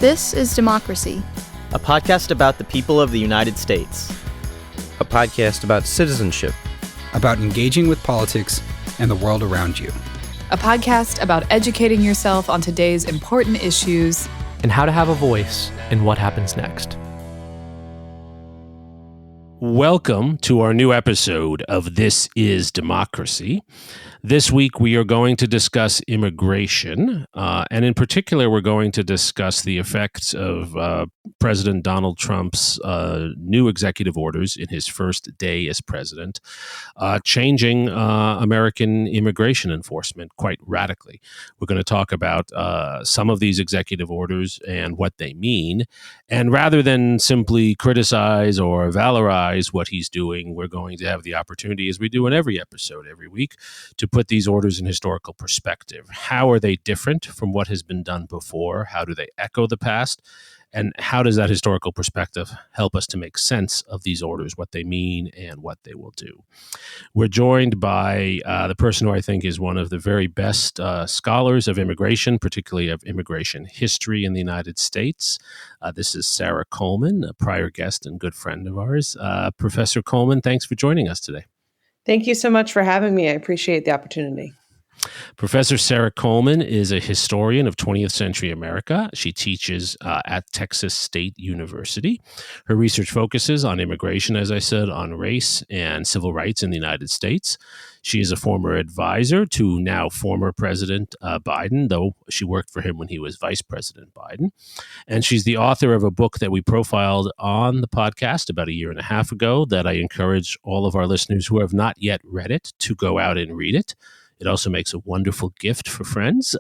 This is Democracy, a podcast about the people of the United States. A podcast about citizenship, about engaging with politics and the world around you. A podcast about educating yourself on today's important issues and how to have a voice in what happens next. Welcome to our new episode of This is Democracy. This week we are going to discuss immigration, and in particular we're going to discuss the effects of President Donald Trump's new executive orders in his first day as president, changing American immigration enforcement quite radically. We're going to talk about some of these executive orders and what they mean, and rather than simply criticize or valorize what he's doing, we're going to have the opportunity, as we do in every episode every week, to put these orders in historical perspective. How are they different from what has been done before? How do they echo the past? And how does that historical perspective help us to make sense of these orders, what they mean and what they will do? We're joined by the person who I think is one of the very best scholars of immigration, particularly of immigration history in the United States. This is Sarah Coleman, a prior guest and good friend of ours. Professor Coleman, thanks for joining us today. Thank you so much for having me. I appreciate the opportunity. Professor Sarah Coleman is a historian of 20th century America. She teaches at Texas State University. Her research focuses on immigration, as I said, on race and civil rights in the United States. She is a former advisor to now former President Biden, though she worked for him when he was Vice President Biden. And she's the author of a book that we profiled on the podcast about a year and a half ago that I encourage all of our listeners who have not yet read it to go out and read it. It also makes a wonderful gift for friends.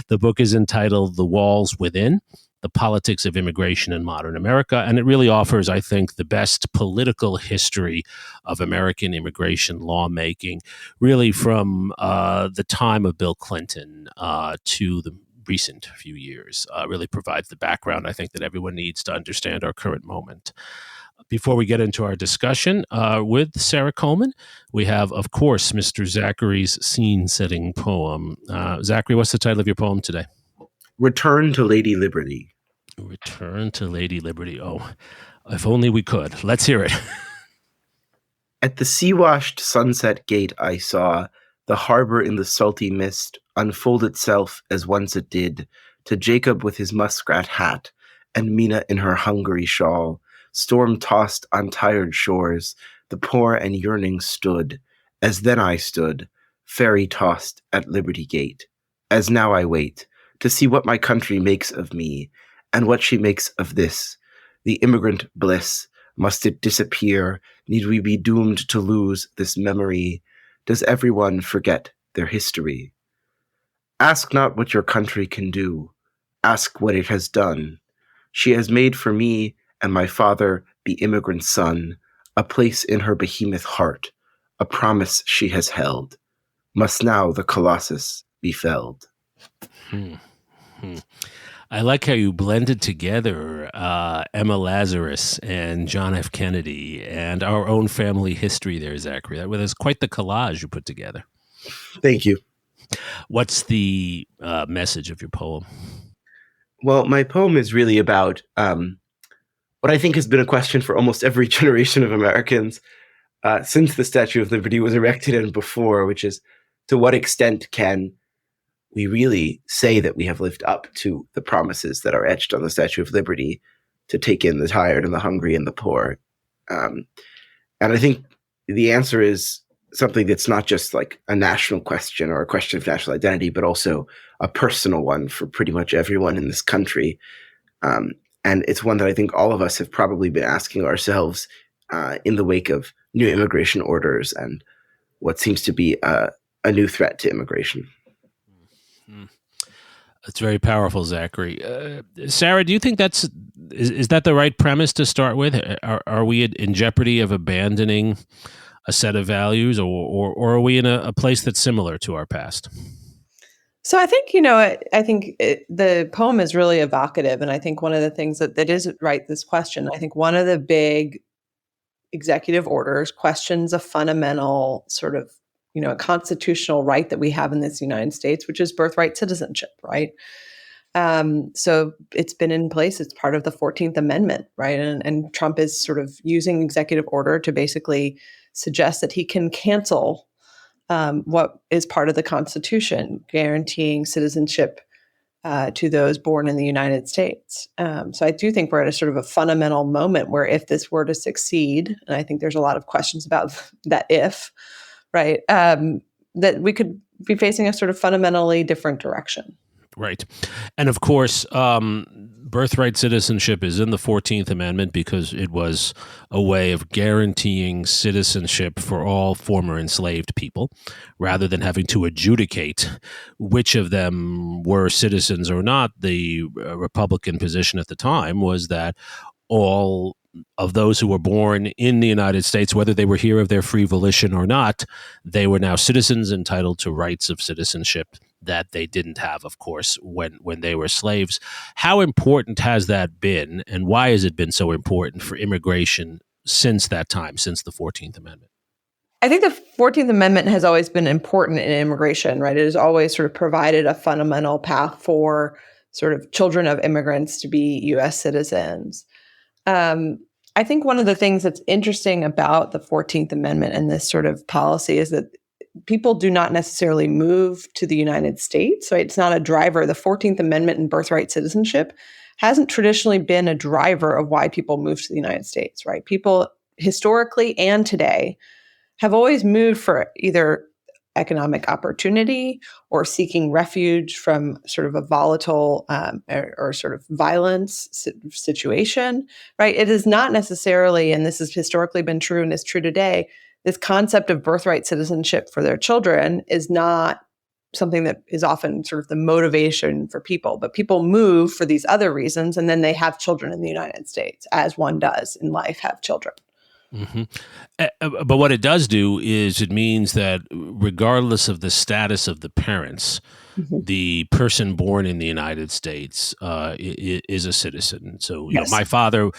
The book is entitled The Walls Within: The Politics of Immigration in Modern America, and it really offers, I think, the best political history of American immigration lawmaking, really from the time of Bill Clinton to the recent few years. Really provides the background, I think, that everyone needs to understand our current moment. Before we get into our discussion with Sarah Coleman, we have, of course, Mr. Zachary's scene-setting poem. Zachary, what's the title of your poem today? Return to Lady Liberty. Return to Lady Liberty. Oh, if only we could. Let's hear it. At the sea-washed sunset gate I saw the harbor in the salty mist unfold itself as once it did to Jacob with his muskrat hat and Mina in her Hungary shawl. Storm-tossed on tired shores, the poor and yearning stood, as then I stood, ferry-tossed at Liberty Gate. As now I wait, to see what my country makes of me, and what she makes of this, the immigrant bliss. Must it disappear? Need we be doomed to lose this memory? Does everyone forget their history? Ask not what your country can do. Ask what it has done. She has made for me and my father, the immigrant son, a place in her behemoth heart, a promise she has held. Must now the colossus be felled? I like how you blended together Emma Lazarus and John F. Kennedy and our own family history there, Zachary. That was quite the collage you put together. Thank you. What's the message of your poem? Well, my poem is really about what I think has been a question for almost every generation of Americans since the Statue of Liberty was erected and before, which is, to what extent can we really say that we have lived up to the promises that are etched on the Statue of Liberty to take in the tired and the hungry and the poor? And I think the answer is something that's not just like a national question or a question of national identity, but also a personal one for pretty much everyone in this country. And it's one that I think all of us have probably been asking ourselves in the wake of new immigration orders and what seems to be a new threat to immigration. That's very powerful, Zachary. Sarah, do you think is that the right premise to start with? Are we in jeopardy of abandoning a set of values, or are we in a place that's similar to our past? So I think, the poem is really evocative. And I think one of the things that is right, this question, I think one of the big executive orders questions a fundamental sort of, a constitutional right that we have in this United States, which is birthright citizenship, right? So it's been in place. It's part of the 14th Amendment, right? And Trump is sort of using executive order to basically suggest that he can cancel what is part of the Constitution, guaranteeing citizenship to those born in the United States. So I do think we're at a sort of a fundamental moment where if this were to succeed, and I think there's a lot of questions about that if, right, that we could be facing a sort of fundamentally different direction. Right. And of course, birthright citizenship is in the 14th Amendment because it was a way of guaranteeing citizenship for all former enslaved people, rather than having to adjudicate which of them were citizens or not. The Republican position at the time was that all of those who were born in the United States, whether they were here of their free volition or not, they were now citizens entitled to rights of citizenship that they didn't have, of course, when they were slaves. How important has that been, and why has it been so important for immigration since that time, since the 14th Amendment? I think the 14th Amendment has always been important in immigration, right? It has always sort of provided a fundamental path for sort of children of immigrants to be U.S. citizens. I think one of the things that's interesting about the 14th Amendment and this sort of policy is that people do not necessarily move to the United States. So it's not a driver. The 14th Amendment and birthright citizenship hasn't traditionally been a driver of why people move to the United States, right? People historically and today have always moved for either economic opportunity or seeking refuge from sort of a volatile or sort of violence situation, right? It is not necessarily, and this has historically been true and is true today, this concept of birthright citizenship for their children is not something that is often sort of the motivation for people, but people move for these other reasons, and then they have children in the United States, as one does in life, have children. Mm-hmm. But what it does do is it means that regardless of the status of the parents, the person born in the United States is a citizen. So, you know, my father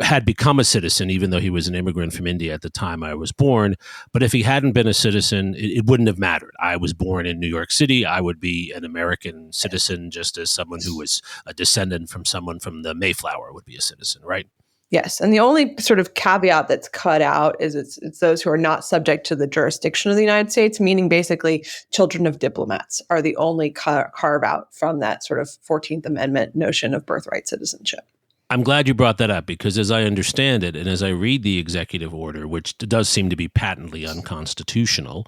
had become a citizen, even though he was an immigrant from India at the time I was born. But if he hadn't been a citizen, it wouldn't have mattered. I was born in New York City. I would be an American citizen, just as someone who was a descendant from someone from the Mayflower would be a citizen, right? Yes. And the only sort of caveat that's cut out is it's those who are not subject to the jurisdiction of the United States, meaning basically children of diplomats are the only carve out from that sort of 14th Amendment notion of birthright citizenship. I'm glad you brought that up because as I understand it, and as I read the executive order, which does seem to be patently unconstitutional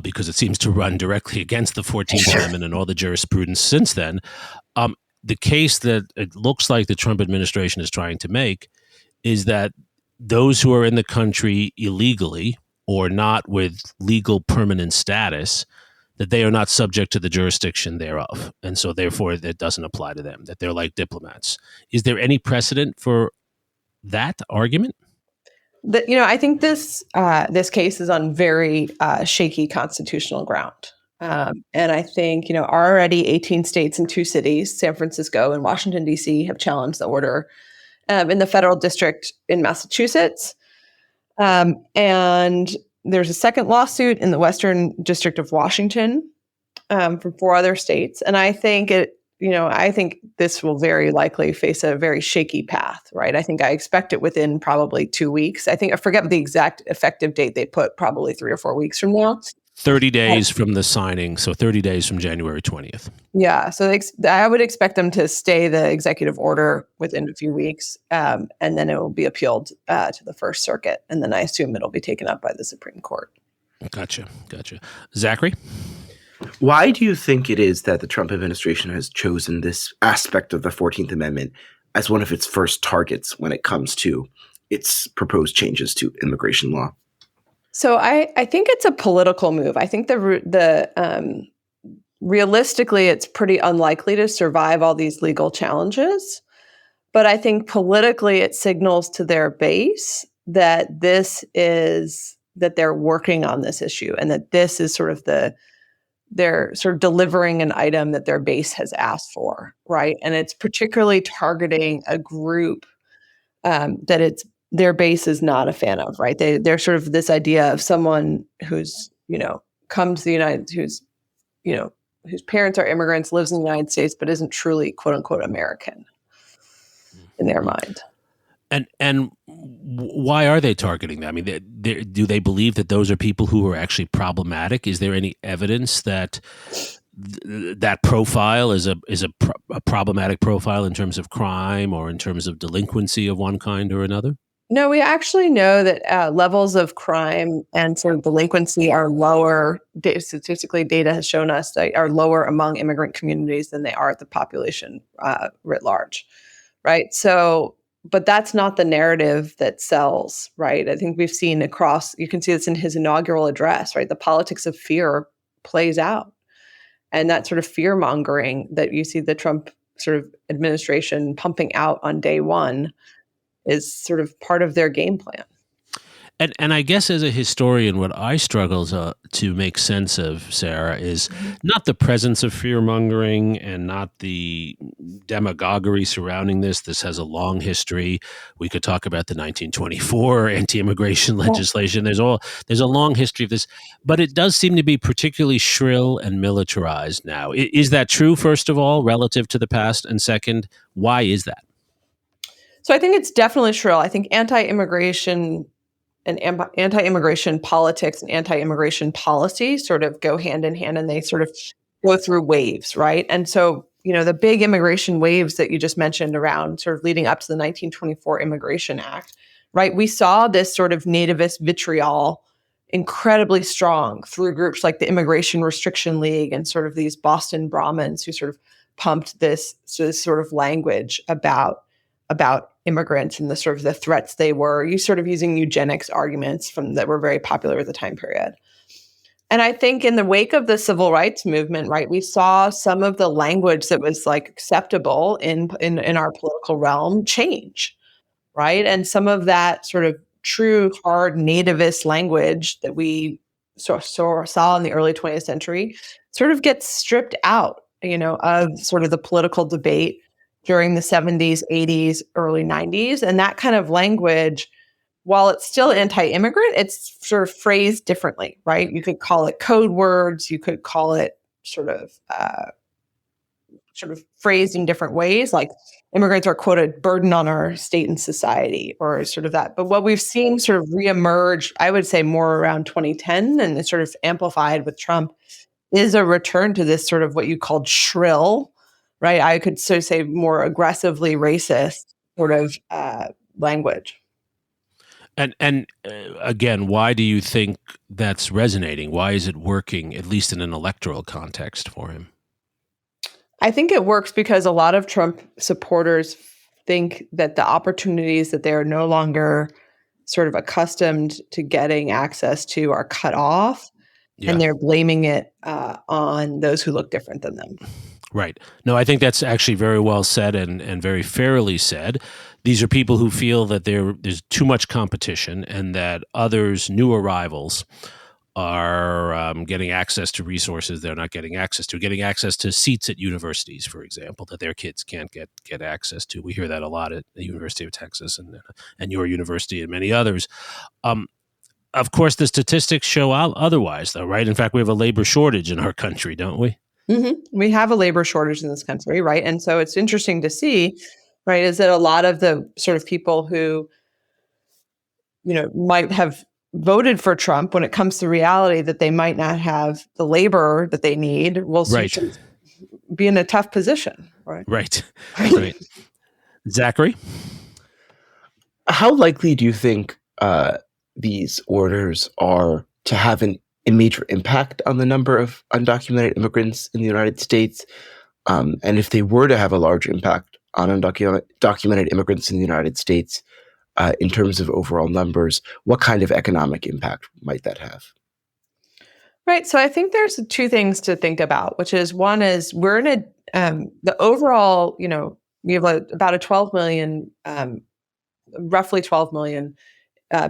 because it seems to run directly against the 14th Amendment and all the jurisprudence since then, the case that it looks like the Trump administration is trying to make is that those who are in the country illegally or not with legal permanent status, that they are not subject to the jurisdiction thereof. And so therefore it doesn't apply to them, that they're like diplomats. Is there any precedent for that argument? I think this case is on very shaky constitutional ground. And I think, already 18 states and 2 cities, San Francisco and Washington, D.C., have challenged the order in the federal district in Massachusetts. And there's a second lawsuit in the Western District of Washington from 4 other states. And I think I think this will very likely face a very shaky path, right? I think I expect it within probably 2 weeks. I forget the exact effective date they put, probably 3 or 4 weeks from now. 30 days from the signing, so 30 days from January 20th. Yeah, so I would expect them to stay the executive order within a few weeks, and then it will be appealed to the First Circuit, and then I assume it'll be taken up by the Supreme Court. Gotcha. Zachary? Why do you think it is that the Trump administration has chosen this aspect of the 14th Amendment as one of its first targets when it comes to its proposed changes to immigration law? So I think it's a political move. I think realistically, it's pretty unlikely to survive all these legal challenges. But I think politically, it signals to their base that that they're working on this issue and that this is sort of they're sort of delivering an item that their base has asked for, right? And it's particularly targeting a group that their base is not a fan of, right? They're sort of this idea of someone who's, come to the who's, whose parents are immigrants, lives in the United States, but isn't truly quote unquote American in their mind. And why are they targeting that? I mean, do they believe that those are people who are actually problematic? Is there any evidence that that profile is a problematic profile in terms of crime or in terms of delinquency of one kind or another? No, we actually know that levels of crime and sort of delinquency are lower. Statistically, data has shown us they are lower among immigrant communities than they are at the population writ large, right? So, but that's not the narrative that sells, right? I think we've seen across, you can see this in his inaugural address, right? The politics of fear plays out. And that sort of fear mongering that you see the Trump sort of administration pumping out on day one is sort of part of their game plan. And I guess as a historian, what I struggle to make sense of, Sarah, is not the presence of fear-mongering and not the demagoguery surrounding this. This has a long history. We could talk about the 1924 anti-immigration legislation. There's a long history of this, but it does seem to be particularly shrill and militarized now. Is that true, first of all, relative to the past? And second, why is that? So I think it's definitely shrill. I think anti-immigration politics and anti-immigration policy sort of go hand in hand, and they sort of go through waves, right? And so, the big immigration waves that you just mentioned around sort of leading up to the 1924 Immigration Act, right? We saw this sort of nativist vitriol incredibly strong through groups like the Immigration Restriction League and sort of these Boston Brahmins who sort of pumped this sort of language about immigrants and the sort of the threats they were. You sort of using eugenics arguments that were very popular at the time period. And I think in the wake of the civil rights movement, right, we saw some of the language that was like acceptable in our political realm change, right? And some of that sort of true hard nativist language that we saw in the early 20th century sort of gets stripped out, of sort of the political debate during the 70s, 80s, early 90s. And that kind of language, while it's still anti-immigrant, it's sort of phrased differently, right? You could call it code words. You could call it sort of phrased in different ways, like immigrants are, quote, a burden on our state and society, or sort of that. But what we've seen sort of reemerge, I would say more around 2010, and it's sort of amplified with Trump, is a return to this sort of what you called shrill, right? I could so say more aggressively racist sort of language. And again, why do you think that's resonating? Why is it working, at least in an electoral context for him? I think it works because a lot of Trump supporters think that the opportunities that they're no longer sort of accustomed to getting access to are cut off, and they're blaming it on those who look different than them. Right. No, I think that's actually very well said and very fairly said. These are people who feel that there's too much competition and that others, new arrivals, are getting access to resources they're not getting access to seats at universities, for example, that their kids can't get access to. We hear that a lot at the University of Texas and your university and many others. Of course, the statistics show out otherwise, though, right? In fact, we have a labor shortage in our country, don't we? Mm-hmm. We have a labor shortage in this country, right? And so it's interesting to see, right, is that a lot of the sort of people who, might have voted for Trump, when it comes to reality that they might not have the labor that they need, will be in a tough position, right? Right. Zachary? How likely do you think these orders are to have a major impact on the number of undocumented immigrants in the United States? And if they were to have a large impact on undocumented immigrants in the United States, in terms of overall numbers, what kind of economic impact might that have? Right. So I think there's two things to think about, which is one is we're in the overall, we have about a 12 million, roughly 12 million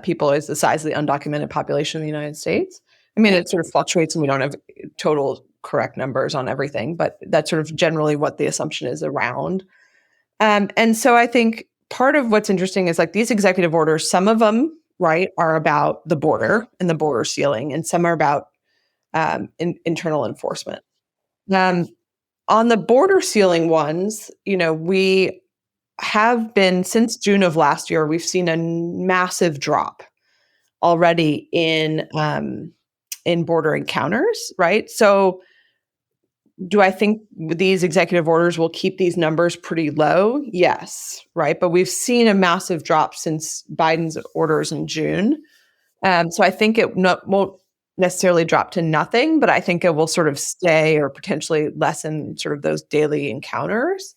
people is the size of the undocumented population in the United States. I mean, it sort of fluctuates and we don't have total correct numbers on everything, but that's sort of generally what the assumption is around. And so I think part of what's interesting is like these executive orders, some of them, right, are about the border and the border ceiling, and some are about internal enforcement. On the border sealing ones, we have been, since June of last year, we've seen a massive drop already in border encounters, right? So do I think these executive orders will keep these numbers pretty low? Yes, right? But we've seen a massive drop since Biden's orders in June. So I think it won't necessarily drop to nothing, but I think it will sort of stay or potentially lessen sort of those daily encounters.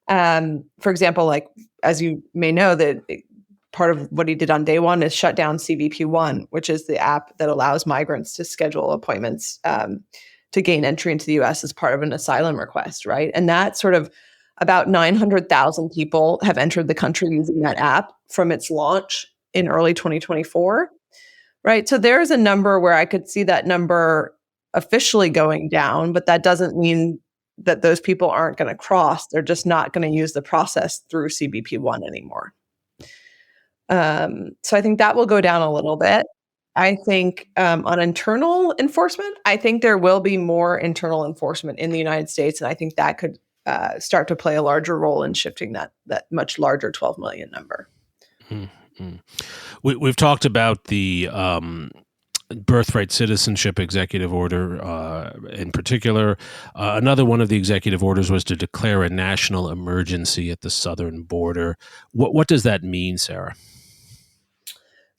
For example, like, as you may know, that part of what he did on day one is shut down CBP1, which is the app that allows migrants to schedule appointments to gain entry into the U.S. as part of an asylum request, right? And that sort of about 900,000 people have entered the country using that app from its launch in early 2024, right? So there's a number where I could see that number officially going down, but that doesn't mean that those people aren't going to cross. They're just not going to use the process through CBP1 anymore. So I think that will go down a little bit. I think on internal enforcement, I think there will be more internal enforcement in the United States, and I think that could start to play a larger role in shifting that much larger 12 million number. Mm-hmm. We've talked about the birthright citizenship executive order in particular. Another one of the executive orders was to declare a national emergency at the southern border. What does that mean, Sarah?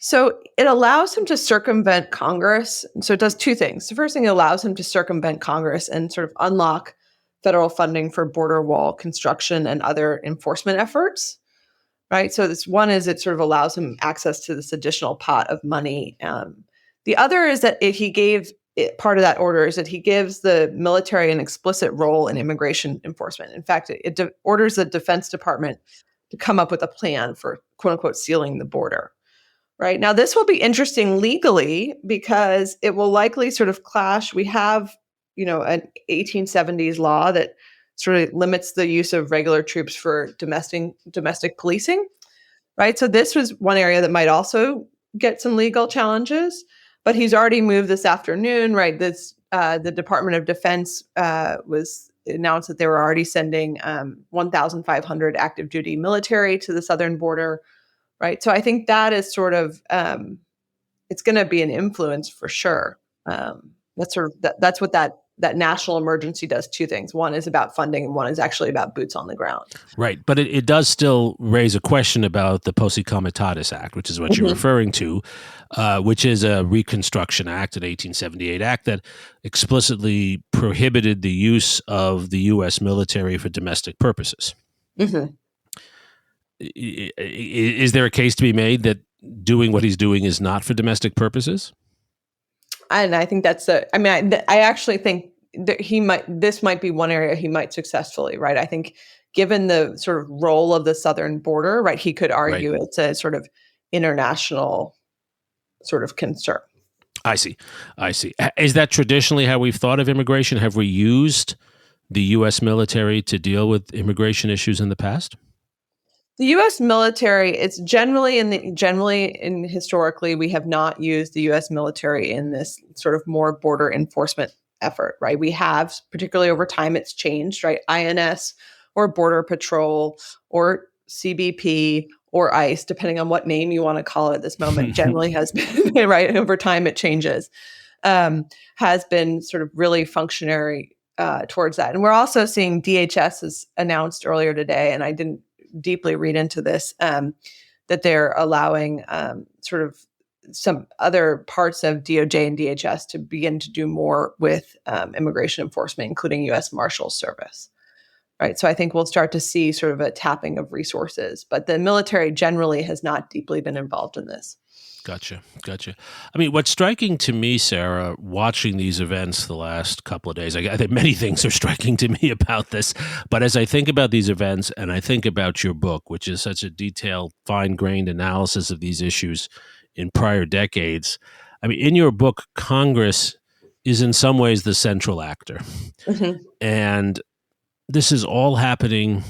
So it allows him to circumvent Congress. So it does two things. The first thing, it allows him to circumvent Congress and sort of unlock federal funding for border wall construction and other enforcement efforts, right? So this one is it sort of allows him access to this additional pot of money. The other is that part of that order is that he gives the military an explicit role in immigration enforcement. In fact, it orders the Defense Department to come up with a plan for, quote unquote, sealing the border. Right. Now, this will be interesting legally because it will likely sort of clash. We have, an 1870s law that sort of limits the use of regular troops for domestic policing. Right. So this was one area that might also get some legal challenges. But he's already moved this afternoon. Right. The Department of Defense was announced that they were already sending 1,500 active duty military to the southern border. Right. So I think that is sort of it's going to be an influence for sure. That's what that national emergency does. Two things. One is about funding and one is actually about boots on the ground. Right. But it does still raise a question about the Posse Comitatus Act, which is what you're referring to, which is a Reconstruction Act, an 1878 act that explicitly prohibited the use of the U.S. military for domestic purposes. Mm-hmm. Is there a case to be made that doing what he's doing is not for domestic purposes? And I think I actually think that this might be one area he might successfully, right? I think given the sort of role of the southern border, right, he could argue it's a sort of international sort of concern. I see. Is that traditionally how we've thought of immigration? Have we used the U.S. military to deal with immigration issues in the past? The U.S. military, it's generally historically, we have not used the U.S. military in this sort of more border enforcement effort, right? We have, particularly over time, it's changed, right? INS or Border Patrol or CBP or ICE, depending on what name you want to call it at this moment, generally has been, right? Over time, it changes, has been sort of really functionary towards that. And we're also seeing DHS has announced earlier today, and I didn't deeply read into this, that they're allowing sort of some other parts of DOJ and DHS to begin to do more with immigration enforcement, including U.S. Marshals Service. Right. So I think we'll start to see sort of a tapping of resources, but the military generally has not deeply been involved in this. Gotcha. I mean, what's striking to me, Sarah, watching these events the last couple of days, I think many things are striking to me about this, but as I think about these events and I think about your book, which is such a detailed, fine-grained analysis of these issues in prior decades, I mean, in your book, Congress is in some ways the central actor. Mm-hmm. And this is all happening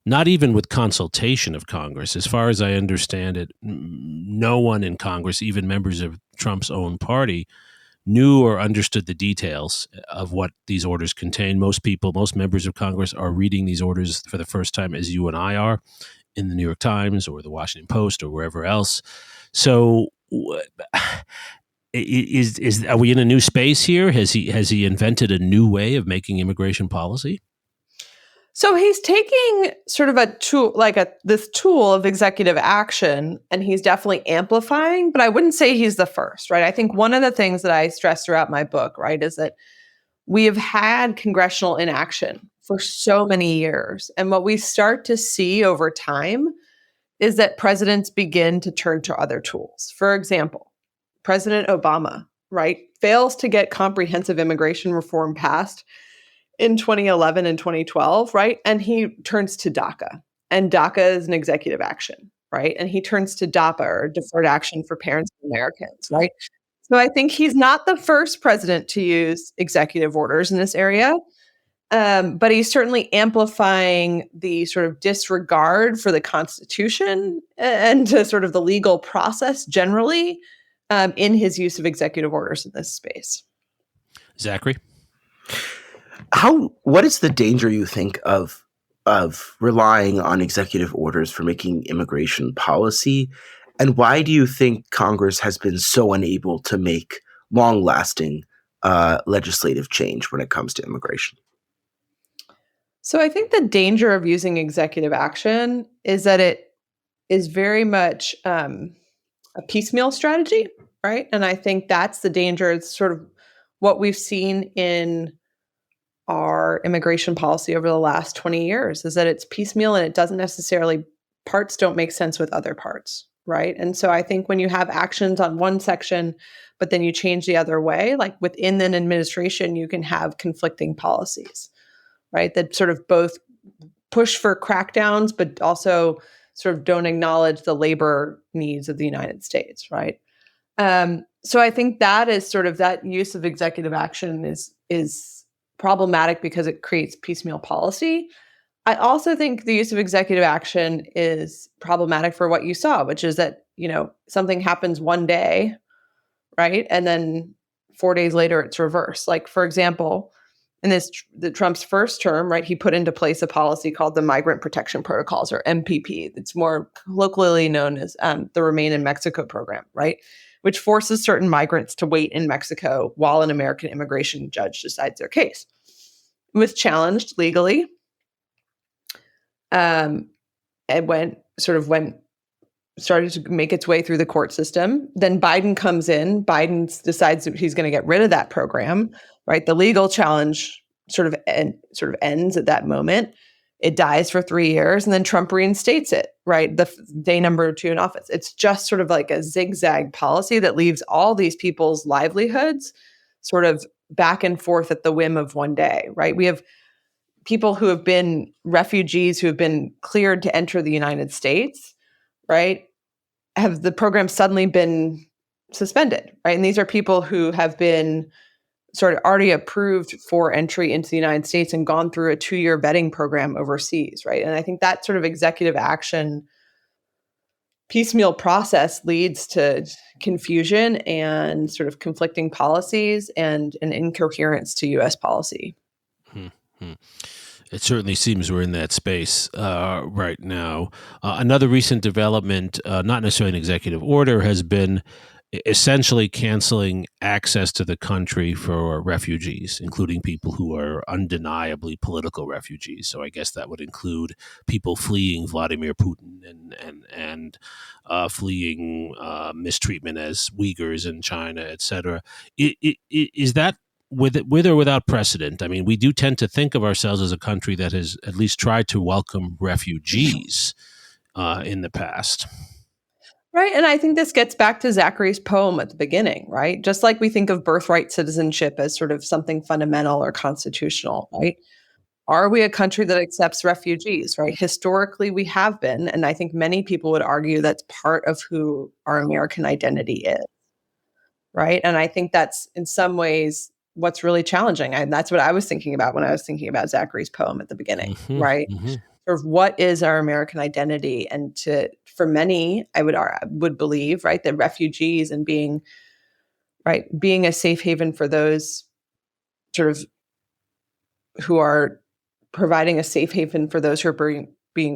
not even with consultation of Congress. As far as I understand it, no one in Congress, even members of Trump's own party, knew or understood the details of what these orders contain. Most people, most members of Congress are reading these orders for the first time, as you and I are, in the New York Times or the Washington Post or wherever else. So are we in a new space here? Has he invented a new way of making immigration policy? So he's taking sort of a tool, like this tool of executive action, and he's definitely amplifying, but I wouldn't say he's the first, right? I think one of the things that I stress throughout my book, right, is that we have had congressional inaction for so many years. And what we start to see over time is that presidents begin to turn to other tools. For example, President Obama, right, fails to get comprehensive immigration reform passed in 2011 and 2012, right? And he turns to DACA. And DACA is an executive action, right? And he turns to DAPA, or Deferred Action for Parents of Americans, right? So I think he's not the first president to use executive orders in this area, but he's certainly amplifying the sort of disregard for the Constitution and to sort of the legal process generally in his use of executive orders in this space. Zachary? What is the danger, you think, of relying on executive orders for making immigration policy? And why do you think Congress has been so unable to make long-lasting legislative change when it comes to immigration? So I think the danger of using executive action is that it is very much a piecemeal strategy, right? And I think that's the danger. It's sort of what we've seen in our immigration policy over the last 20 years is that it's piecemeal and it doesn't necessarily, parts don't make sense with other parts, right? And so I think when you have actions on one section, but then you change the other way, like within an administration, you can have conflicting policies, right? That sort of both push for crackdowns, but also sort of don't acknowledge the labor needs of the United States, right? So I think that is sort of that use of executive action is problematic because it creates piecemeal policy. I also think the use of executive action is problematic for what you saw, which is that, something happens one day, right? And then 4 days later, it's reversed. Like, for example, in the Trump's first term, right, he put into place a policy called the Migrant Protection Protocols, or MPP. It's more colloquially known as the Remain in Mexico program, right? Which forces certain migrants to wait in Mexico while an American immigration judge decides their case. It was challenged legally. It started to make its way through the court system. Then Biden comes in. Biden decides that he's going to get rid of that program, right? The legal challenge sort of ends at that moment. It dies for 3 years, and then Trump reinstates it, right? The day number 2 in office. It's just sort of like a zigzag policy that leaves all these people's livelihoods sort of back and forth at the whim of one day, right? We have people who have been refugees who have been cleared to enter the United States, right? Have the program suddenly been suspended, right? And these are people who have been sort of already approved for entry into the United States and gone through a 2-year vetting program overseas, right? And I think that sort of executive action piecemeal process leads to confusion and sort of conflicting policies and an incoherence to U.S. policy. Mm-hmm. It certainly seems we're in that space right now. Another recent development, not necessarily an executive order, has been essentially canceling access to the country for refugees, including people who are undeniably political refugees. So I guess that would include people fleeing Vladimir Putin and fleeing mistreatment as Uyghurs in China, et cetera. Is that with or without precedent? I mean, we do tend to think of ourselves as a country that has at least tried to welcome refugees in the past. Right. And I think this gets back to Zachary's poem at the beginning, right? Just like we think of birthright citizenship as sort of something fundamental or constitutional, right? Are we a country that accepts refugees, right? Historically, we have been. And I think many people would argue that's part of who our American identity is, right? And I think that's in some ways what's really challenging. And that's what I was thinking about when I was thinking about Zachary's poem at the beginning, right? Mm-hmm. Sort of what is our American identity? And for many, I would believe, right, that refugees and being right? Being a safe haven for those sort of who are providing a safe haven for those who are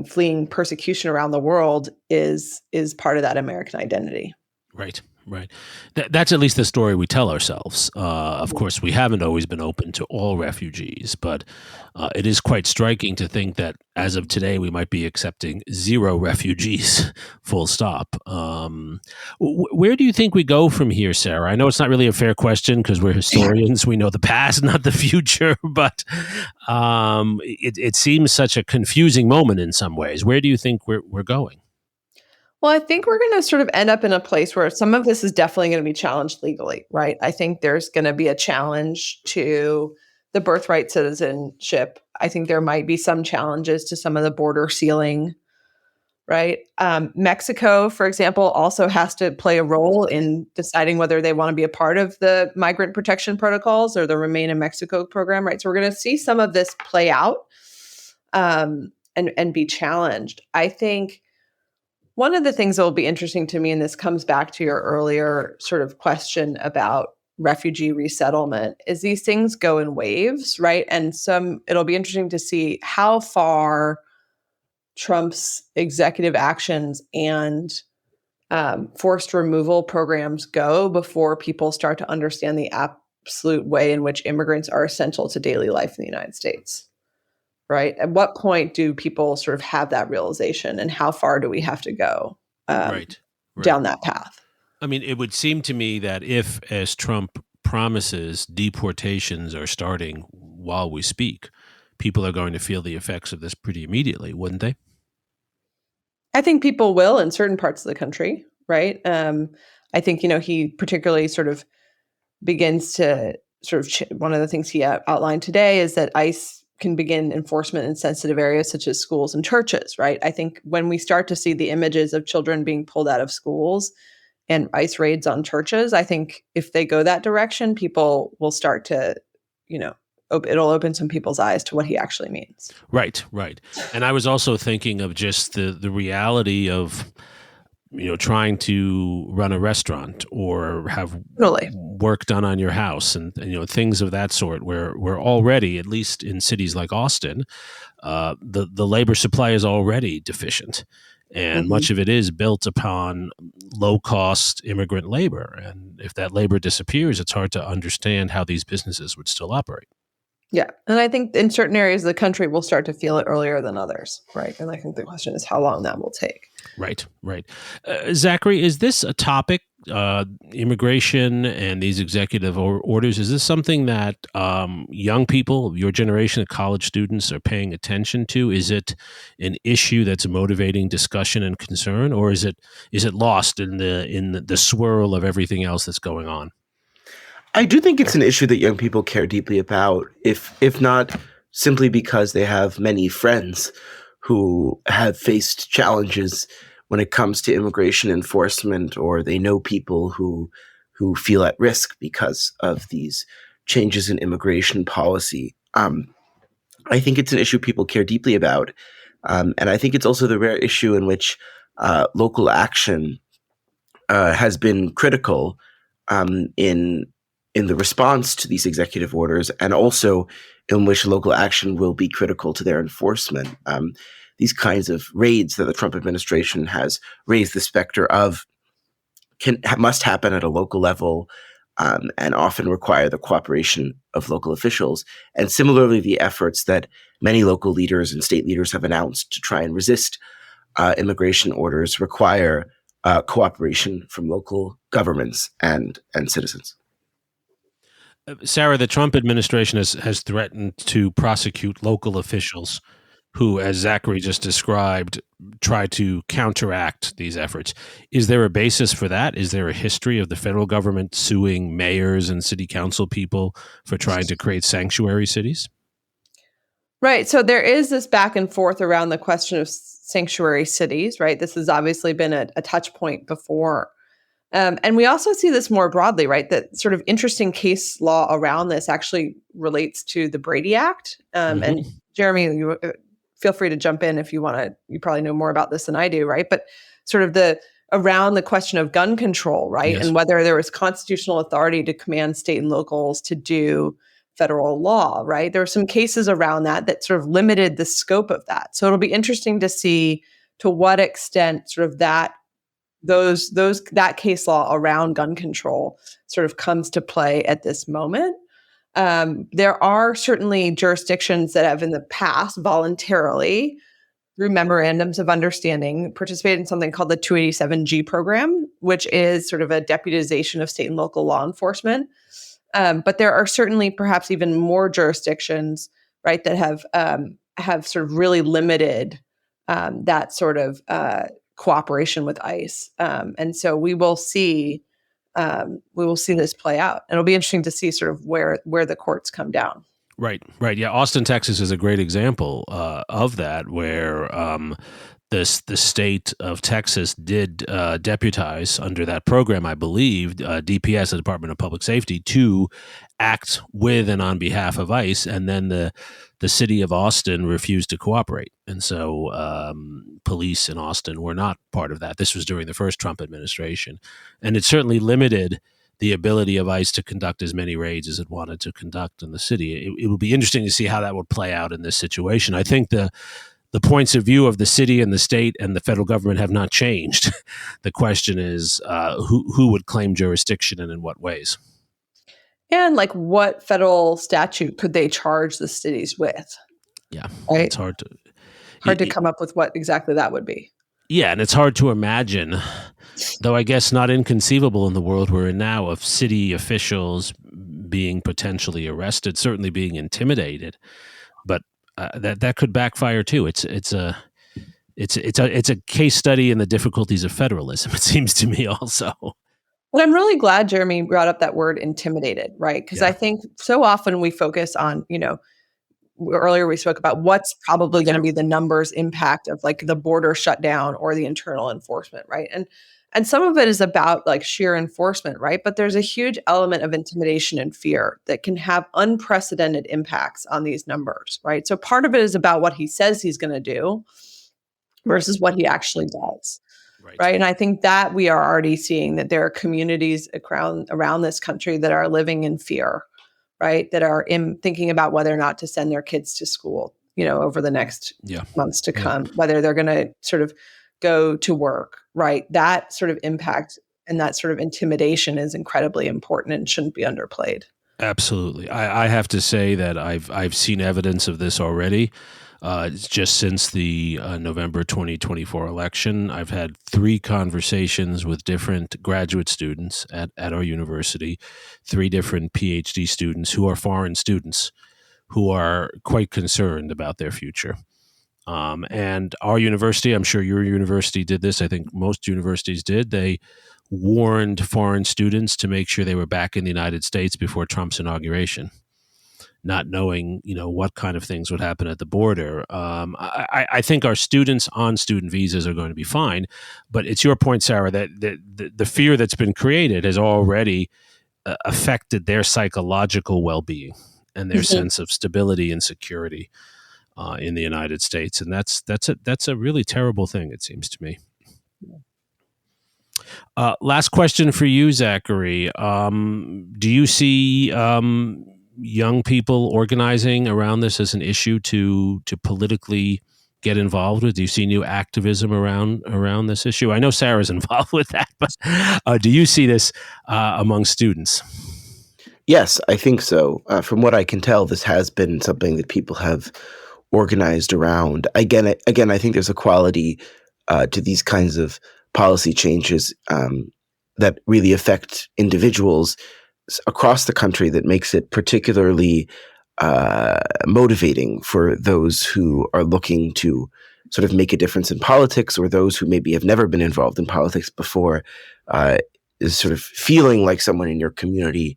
fleeing persecution around the world is part of that American identity. Right, right. That's at least the story we tell ourselves. Of course, we haven't always been open to all refugees, but it is quite striking to think that as of today, we might be accepting 0 refugees, full stop. Where do you think we go from here, Sarah? I know it's not really a fair question because we're historians. We know the past, not the future, but it seems such a confusing moment in some ways. Where do you think we're going? Well, I think we're going to sort of end up in a place where some of this is definitely going to be challenged legally, right? I think there's going to be a challenge to the birthright citizenship. I think there might be some challenges to some of the border sealing, right? Mexico, for example, also has to play a role in deciding whether they want to be a part of the migrant protection protocols or the Remain in Mexico program, right? So we're going to see some of this play out and be challenged. I think one of the things that will be interesting to me, and this comes back to your earlier sort of question about refugee resettlement, is these things go in waves, right? And it'll be interesting to see how far Trump's executive actions and forced removal programs go before people start to understand the absolute way in which immigrants are essential to daily life in the United States. Right? At what point do people sort of have that realization, and how far do we have to go down that path? I mean, it would seem to me that if, as Trump promises, deportations are starting while we speak, people are going to feel the effects of this pretty immediately, wouldn't they? I think people will in certain parts of the country, right? I think, he particularly sort of begins to one of the things he outlined today is that ICE can begin enforcement in sensitive areas such as schools and churches, right? I think when we start to see the images of children being pulled out of schools and ICE raids on churches, I think if they go that direction, people will start to, it'll open some people's eyes to what he actually means. Right. And I was also thinking of just the reality of, trying to run a restaurant or have work done on your house and things of that sort where we're already, at least in cities like Austin, the labor supply is already deficient. And much of it is built upon low-cost immigrant labor. And if that labor disappears, it's hard to understand how these businesses would still operate. Yeah. And I think in certain areas of the country, we'll start to feel it earlier than others, right? And I think the question is how long that will take. Right. Zachary, is this a topic, immigration and these executive orders, is this something that young people of your generation of college students are paying attention to? Is it an issue that's motivating discussion and concern, or is it lost in the swirl of everything else that's going on? I do think it's an issue that young people care deeply about, if not simply because they have many friends who have faced challenges when it comes to immigration enforcement, or they know people who feel at risk because of these changes in immigration policy. I think it's an issue people care deeply about. And I think it's also the rare issue in which local action has been critical in the response to these executive orders, and also in which local action will be critical to their enforcement. These kinds of raids that the Trump administration has raised the specter of must happen at a local level, and often require the cooperation of local officials. And similarly, the efforts that many local leaders and state leaders have announced to try and resist immigration orders require cooperation from local governments and citizens. Sarah, the Trump administration has threatened to prosecute local officials who, as Zachary just described, try to counteract these efforts. Is there a basis for that? Is there a history of the federal government suing mayors and city council people for trying to create sanctuary cities? Right. So there is this back and forth around the question of sanctuary cities, right? This has obviously been a touch point before. And we also see this more broadly, right? That sort of interesting case law around this actually relates to the Brady Act. And Jeremy, you feel free to jump in if you want to. You probably know more about this than I do, right? But sort of around the question of gun control, right? Yes. And whether there was constitutional authority to command state and locals to do federal law, right? There were some cases around that sort of limited the scope of that. So it'll be interesting to see to what extent sort of that case law around gun control sort of comes to play at this moment. There are certainly jurisdictions that have in the past voluntarily, through memorandums of understanding, participated in something called the 287G program, which is sort of a deputization of state and local law enforcement. But there are certainly perhaps even more jurisdictions, right, that have sort of really limited that sort of cooperation with ICE. And so we will see this play out. And it'll be interesting to see sort of where the courts come down. Right. Yeah, Austin, Texas is a great example of that, where the state of Texas did deputize under that program, I believe, DPS, the Department of Public Safety, to act with and on behalf of ICE, and then the city of Austin refused to cooperate. And so police in Austin were not part of that. This was during the first Trump administration. And it certainly limited the ability of ICE to conduct as many raids as it wanted to conduct in the city. It will be interesting to see how that would play out in this situation. I think the points of view of the city and the state and the federal government have not changed. The question is who would claim jurisdiction and in what ways? And like, what federal statute could they charge the cities with? Yeah, right? It's hard to come up with what exactly that would be. Yeah, and it's hard to imagine, though I guess not inconceivable in the world we're in now, of city officials being potentially arrested, certainly being intimidated. But that could backfire too. It's a case study in the difficulties of federalism, it seems to me also. But I'm really glad Jeremy brought up that word intimidated, right? Because I think so often we focus on, earlier we spoke about what's probably going to be the numbers impact of like the border shutdown or the internal enforcement, right? And some of it is about like sheer enforcement, right? But there's a huge element of intimidation and fear that can have unprecedented impacts on these numbers, right? So part of it is about what he says he's going to do versus what he actually does. Right. And I think that we are already seeing that there are communities around this country that are living in fear, right? That are thinking about whether or not to send their kids to school, over the next months to come, whether they're going to sort of go to work, right? That sort of impact and that sort of intimidation is incredibly important and shouldn't be underplayed. Absolutely. I have to say that I've seen evidence of this already. Just since the November 2024 election, I've had 3 conversations with different graduate students at our university, 3 different PhD students who are foreign students who are quite concerned about their future. And our university, I'm sure your university did this, I think most universities did, they warned foreign students to make sure they were back in the United States before Trump's inauguration, not knowing, what kind of things would happen at the border. I think our students on student visas are going to be fine, but it's your point, Sarah, that the fear that's been created has already affected their psychological well-being and their sense of stability and security in the United States, and that's a really terrible thing, it seems to me. Last question for you, Zachary. Do you see young people organizing around this as an issue to politically get involved with? Do you see new activism around this issue? I know Sarah's involved with that, but do you see this among students? Yes, I think so. From what I can tell, this has been something that people have organized around. Again, I think there's a quality to these kinds of policy changes that really affect individuals across the country that makes it particularly motivating for those who are looking to sort of make a difference in politics, or those who maybe have never been involved in politics before, is sort of feeling like someone in your community,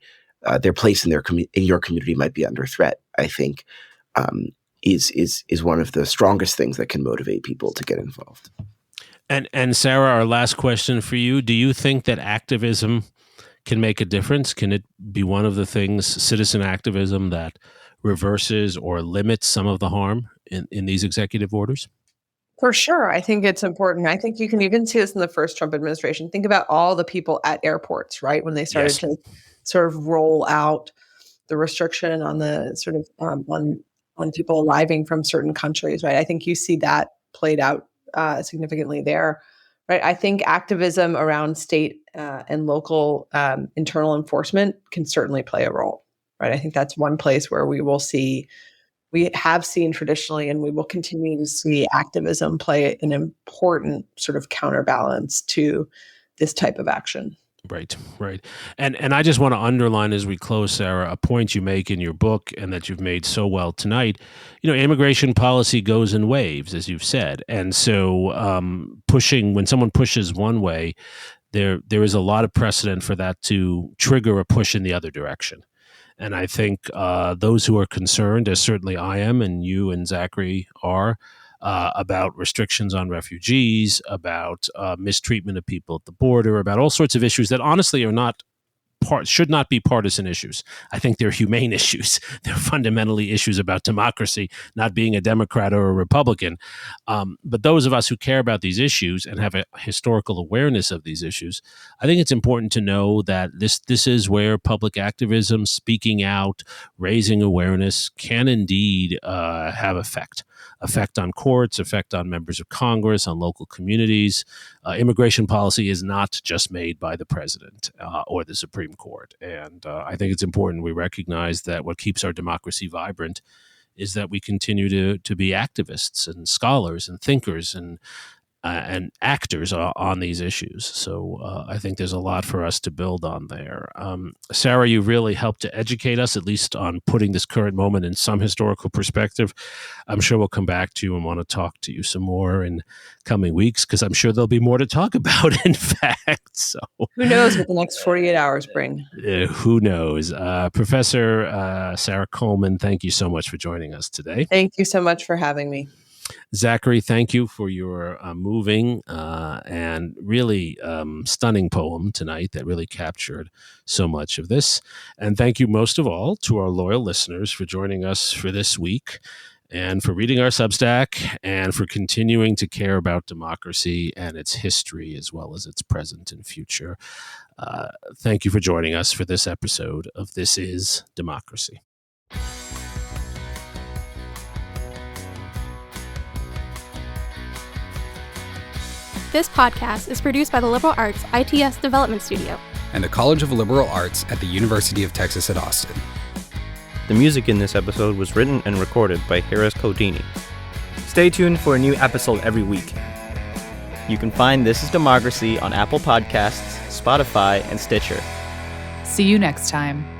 their place in your community might be under threat. I think is one of the strongest things that can motivate people to get involved. And Sarah, our last question for you: do you think that activism can make a difference? Can it be one of the things, citizen activism, that reverses or limits some of the harm in these executive orders? For sure. I think it's important. I think you can even see this in the first Trump administration. Think about all the people at airports, right? When they started Yes. to sort of roll out the restriction on the sort of on people arriving from certain countries, right? I think you see that played out significantly there, right? I think activism around state and local internal enforcement can certainly play a role, right? I think that's one place where we have seen traditionally, and we will continue to see activism play an important sort of counterbalance to this type of action. Right, right. And I just want to underline as we close, Sarah, a point you make in your book and that you've made so well tonight. Immigration policy goes in waves, as you've said. And so when someone pushes one way, there is a lot of precedent for that to trigger a push in the other direction. And I think those who are concerned, as certainly I am and you and Zachary are, about restrictions on refugees, about mistreatment of people at the border, about all sorts of issues that honestly should not be partisan issues. I think they're humane issues. They're fundamentally issues about democracy, not being a Democrat or a Republican. But those of us who care about these issues and have a historical awareness of these issues, I think it's important to know that this is where public activism, speaking out, raising awareness can indeed have effect on courts, effect on members of Congress, on local communities. Immigration policy is not just made by the president or the Supreme Court. And I think it's important we recognize that what keeps our democracy vibrant is that we continue to be activists and scholars and thinkers and actors on these issues. So I think there's a lot for us to build on there. Sarah, you really helped to educate us, at least on putting this current moment in some historical perspective. I'm sure we'll come back to you and want to talk to you some more in coming weeks, because I'm sure there'll be more to talk about, in fact. So who knows what the next 48 hours bring? Who knows? Professor Sarah Coleman, thank you so much for joining us today. Thank you so much for having me. Zachary, thank you for your moving and really stunning poem tonight that really captured so much of this. And thank you most of all to our loyal listeners for joining us for this week and for reading our Substack and for continuing to care about democracy and its history as well as its present and future. Thank you for joining us for this episode of This Is Democracy. This podcast is produced by the Liberal Arts ITS Development Studio and the College of Liberal Arts at the University of Texas at Austin. The music in this episode was written and recorded by Harris Codini. Stay tuned for a new episode every week. You can find This Is Democracy on Apple Podcasts, Spotify, and Stitcher. See you next time.